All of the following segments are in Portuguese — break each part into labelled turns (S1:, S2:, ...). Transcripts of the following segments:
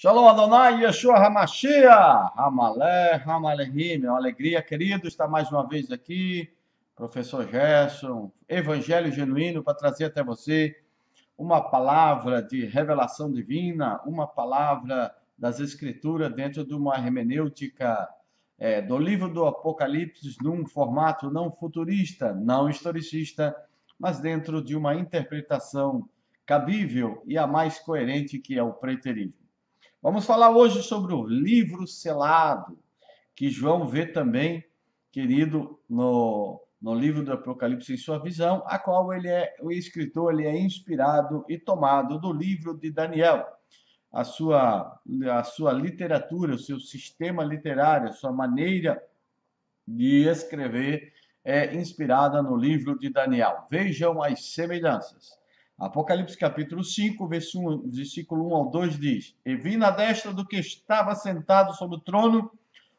S1: Shalom Adonai, Yeshua HaMashiach, Hamalé, Hamalehim, é uma alegria, querido, estar mais uma vez aqui, professor Gerson, Evangelho Genuíno, para trazer até você uma palavra de revelação divina, uma palavra das Escrituras dentro de uma hermenêutica do livro do Apocalipse, num formato não futurista, não historicista, mas dentro de uma interpretação cabível e a mais coerente que é o preterismo. Vamos falar hoje sobre o livro selado, que João vê também, querido, no livro do Apocalipse em sua visão, a qual o escritor ele é inspirado e tomado do livro de Daniel. A sua literatura, o seu sistema literário, a sua maneira de escrever é inspirada no livro de Daniel. Vejam as semelhanças. Apocalipse capítulo 5, versículo 1 ao 2 diz: E vi na destra do que estava sentado sobre o trono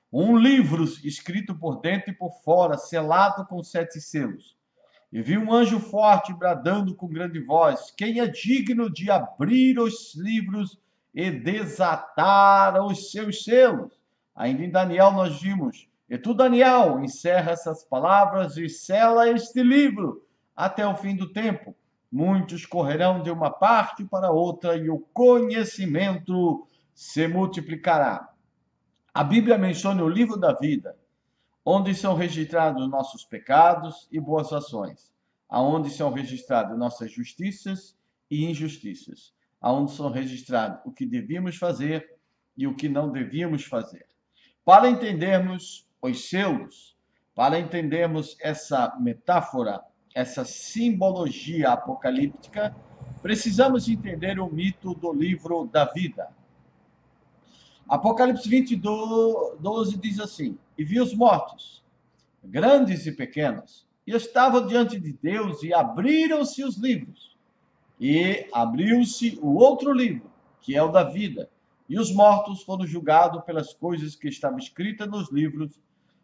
S1: um livro escrito por dentro e por fora, selado com 7 selos. E vi um anjo forte bradando com grande voz: Quem é digno de abrir os livros e desatar os seus selos? Ainda em Daniel nós vimos: E tu, Daniel, encerra essas palavras e sela este livro até o fim do tempo. Muitos correrão de uma parte para outra e o conhecimento se multiplicará. A Bíblia menciona o livro da vida, onde são registrados nossos pecados e boas ações, aonde são registradas nossas justiças e injustiças, aonde são registrados o que devíamos fazer e o que não devíamos fazer. Para entendermos os selos, para entendermos essa metáfora, essa simbologia apocalíptica, precisamos entender o mito do livro da vida. Apocalipse 12 diz assim: E vi os mortos, grandes e pequenos, e estavam diante de Deus, e abriram-se os livros. E abriu-se o outro livro, que é o da vida, e os mortos foram julgados pelas coisas que estavam escritas nos livros,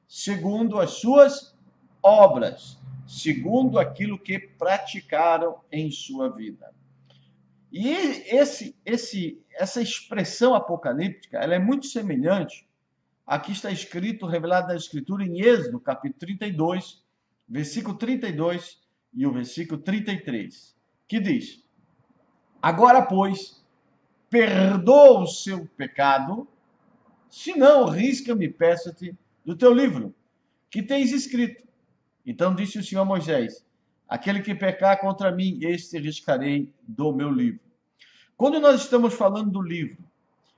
S1: segundo as suas obras, segundo aquilo que praticaram em sua vida. E essa expressão apocalíptica, ela é muito semelhante a que está escrito, revelado na Escritura em Êxodo, capítulo 32, versículo 32 e o versículo 33, que diz: Agora, pois, perdoa o seu pecado, se não, risca-me, peço-te, do teu livro, que tens escrito. Então disse o Senhor a Moisés: Aquele que pecar contra mim, este riscarei do meu livro. Quando nós estamos falando do livro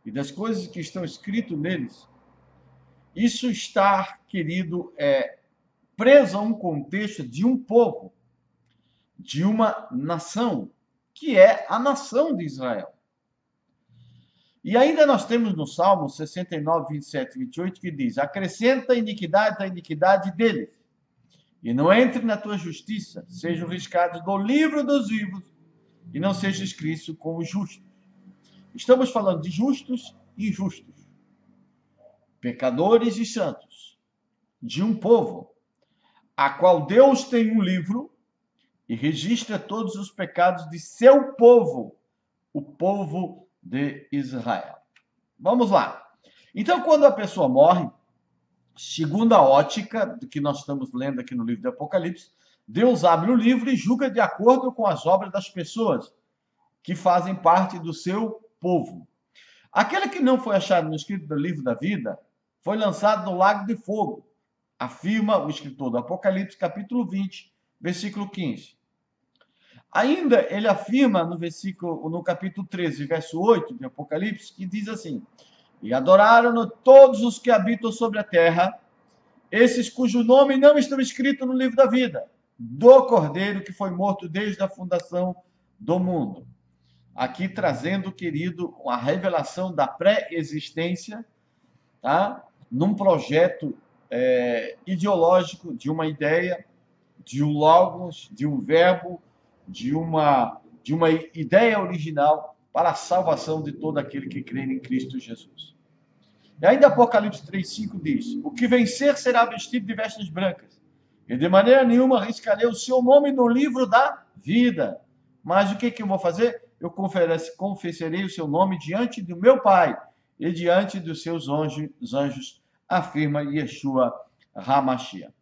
S1: e das coisas que estão escritas neles, isso está, querido, preso a um contexto de um povo, de uma nação, que é a nação de Israel. E ainda nós temos no Salmo 69, 27 e 28, que diz: Acrescenta a iniquidade deles, e não entre na tua justiça, sejam riscados do livro dos vivos, e não seja escrito com os justos. Estamos falando de justos e injustos, pecadores e santos, de um povo, a qual Deus tem um livro e registra todos os pecados de seu povo, o povo de Israel. Vamos lá. Então, quando a pessoa morre, segundo a ótica do que nós estamos lendo aqui no livro do Apocalipse, Deus abre o livro e julga de acordo com as obras das pessoas que fazem parte do seu povo. Aquele que não foi achado no escrito do livro da vida foi lançado no lago de fogo, afirma o escritor do Apocalipse, capítulo 20, versículo 15. Ainda ele afirma no capítulo 13, verso 8 de Apocalipse, que diz assim: E adoraram-no todos os que habitam sobre a terra, esses cujo nome não estão escrito no livro da vida, do Cordeiro que foi morto desde a fundação do mundo. Aqui trazendo, querido, a revelação da pré-existência, tá? Num projeto ideológico, de uma ideia, de um logos, de um verbo, de uma ideia original para a salvação de todo aquele que crê em Cristo Jesus. E ainda Apocalipse 3,5 diz: O que vencer será vestido de vestes brancas, e de maneira nenhuma arriscarei o seu nome no livro da vida. Mas o que eu vou fazer? eu confessarei o seu nome diante do meu Pai e diante dos seus anjos, afirma Yeshua HaMashiach.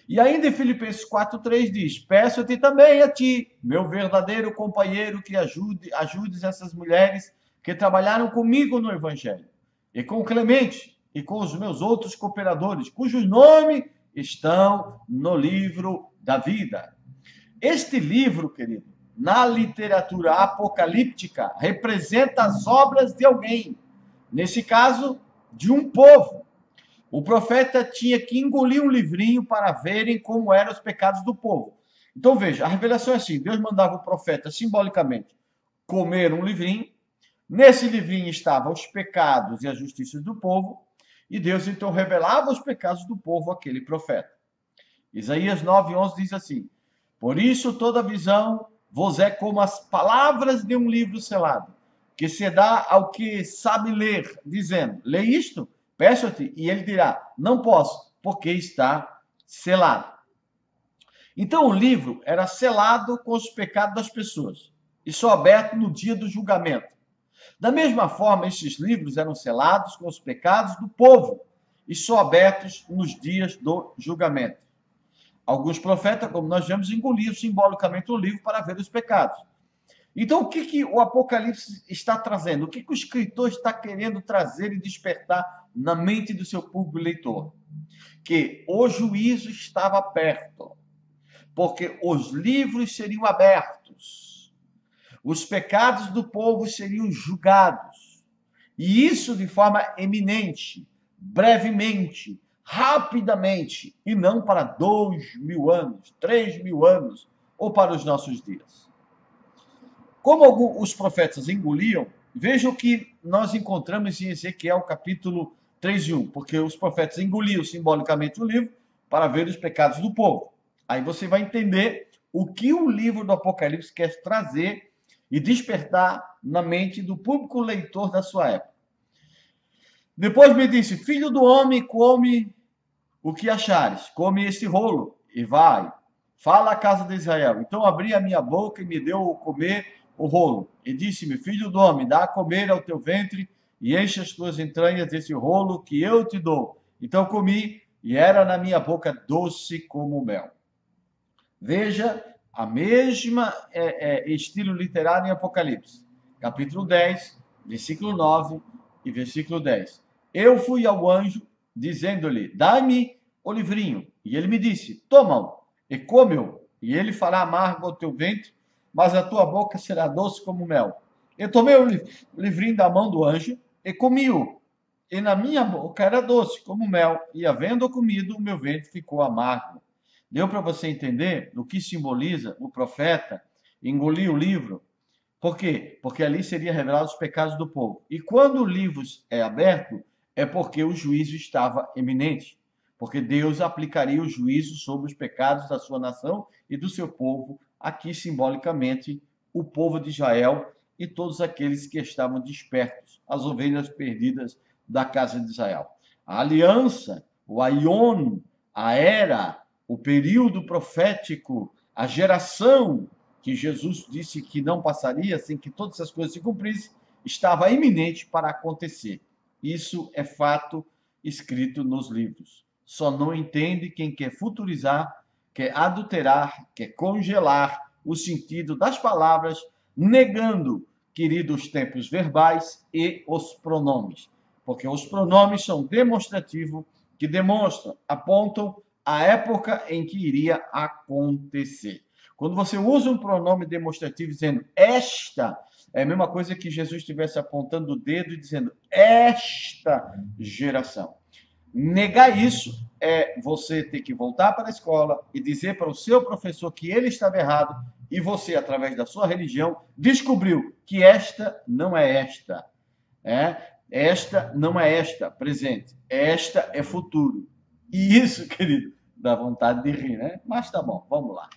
S1: E ainda em Filipenses 4,3 diz: peço-te também a ti, meu verdadeiro companheiro, que ajudes essas mulheres que trabalharam comigo no Evangelho, e com Clemente, e com os meus outros cooperadores, cujos nomes estão no livro da vida. Este livro, querido, na literatura apocalíptica, representa as obras de alguém, nesse caso, de um povo. O profeta tinha que engolir um livrinho para verem como eram os pecados do povo. Então veja, a revelação é assim: Deus mandava o profeta simbolicamente comer um livrinho. Nesse livrinho estavam os pecados e as justiças do povo, e Deus então revelava os pecados do povo àquele profeta. Isaías 9:11 diz assim: por isso toda visão vos é como as palavras de um livro selado, que se dá ao que sabe ler, dizendo: lê isto, peço-te, e ele dirá: não posso, porque está selado. Então o livro era selado com os pecados das pessoas, e só aberto no dia do julgamento. Da mesma forma, esses livros eram selados com os pecados do povo, e só abertos nos dias do julgamento. Alguns profetas, como nós vemos, engoliam simbolicamente o livro para ver os pecados. Então, o que o Apocalipse está trazendo? O que o escritor está querendo trazer e despertar na mente do seu público leitor? Que o juízo estava perto, porque os livros seriam abertos, os pecados do povo seriam julgados, e isso de forma eminente, brevemente, rapidamente, e não para 2.000 anos, 3.000 anos, ou para os nossos dias. Como os profetas engoliam, veja o que nós encontramos em Ezequiel capítulo 3:1, porque os profetas engoliam simbolicamente o livro para ver os pecados do povo. Aí você vai entender o que o livro do Apocalipse quer trazer e despertar na mente do público leitor da sua época. Depois me disse: filho do homem, come o que achares, come este rolo e vai, fala à casa de Israel. Então abri a minha boca e me deu a comer o rolo. E disse-me: filho do homem, dá a comer ao teu ventre e enche as tuas entranhas desse rolo que eu te dou. Então comi, e era na minha boca doce como mel. Veja a mesma estilo literário em Apocalipse. Capítulo 10, versículo 9 e versículo 10. Eu fui ao anjo, dizendo-lhe: dá-me o livrinho. E ele me disse: toma-o e come-o, e ele fará amargo ao teu ventre, mas a tua boca será doce como mel. Eu tomei o livrinho da mão do anjo e comi-o, e na minha boca era doce como mel, e havendo comido, o meu ventre ficou amargo. Deu para você entender o que simboliza o profeta engolir o livro? Por quê? Porque ali seria revelado os pecados do povo. E quando o livro é aberto, é porque o juízo estava iminente. Porque Deus aplicaria o juízo sobre os pecados da sua nação e do seu povo, aqui simbolicamente o povo de Israel e todos aqueles que estavam despertos, as ovelhas perdidas da casa de Israel. A aliança, o aion, a era, o período profético, a geração que Jesus disse que não passaria sem que todas essas coisas se cumprissem, estava iminente para acontecer. Isso é fato escrito nos livros. Só não entende quem quer futurizar, quer adulterar, quer congelar o sentido das palavras, negando, querido, os tempos verbais e os pronomes. Porque os pronomes são demonstrativos, que demonstram, apontam a época em que iria acontecer. Quando você usa um pronome demonstrativo dizendo esta, é a mesma coisa que Jesus estivesse apontando o dedo e dizendo esta geração. Negar isso é você ter que voltar para a escola e dizer para o seu professor que ele estava errado e você, através da sua religião, descobriu que esta não é esta. Esta não é esta, presente. Esta é futuro. E isso, querido, dá vontade de rir, né? Mas tá bom, vamos lá.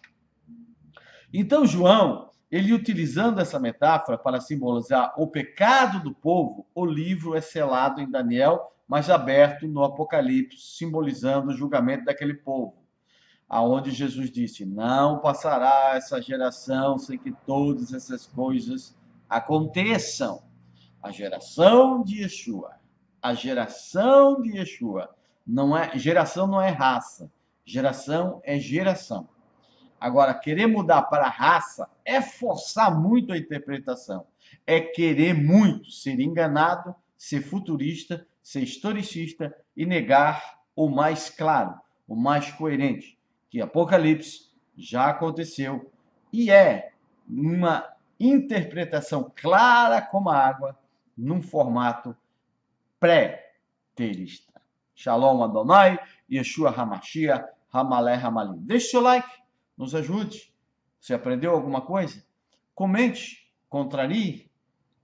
S1: Então, João, ele utilizando essa metáfora para simbolizar o pecado do povo, o livro é selado em Daniel, mas aberto no Apocalipse, simbolizando o julgamento daquele povo. aonde Jesus disse: não passará essa geração sem que todas essas coisas aconteçam. A geração de Yeshua, a geração de Yeshua, geração não é raça, geração é geração. Agora, querer mudar para raça é forçar muito a interpretação, é querer muito ser enganado, ser futurista, ser historicista e negar o mais claro, o mais coerente, que Apocalipse já aconteceu e é uma interpretação clara como a água, num formato pré-terista. Shalom Adonai, Yeshua HaMashiach, Hamalé Hamalim. Deixe seu like, nos ajude. Você aprendeu alguma coisa? Comente, contrarie,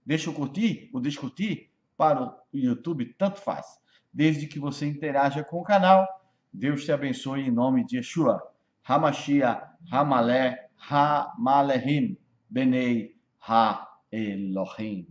S1: deixe o curtir, o discutir para o YouTube, tanto faz. Desde que você interaja com o canal, Deus te abençoe em nome de Yeshua. HaMashiach, Hamalé, Hamalehim, Benei, Ha-Elohim.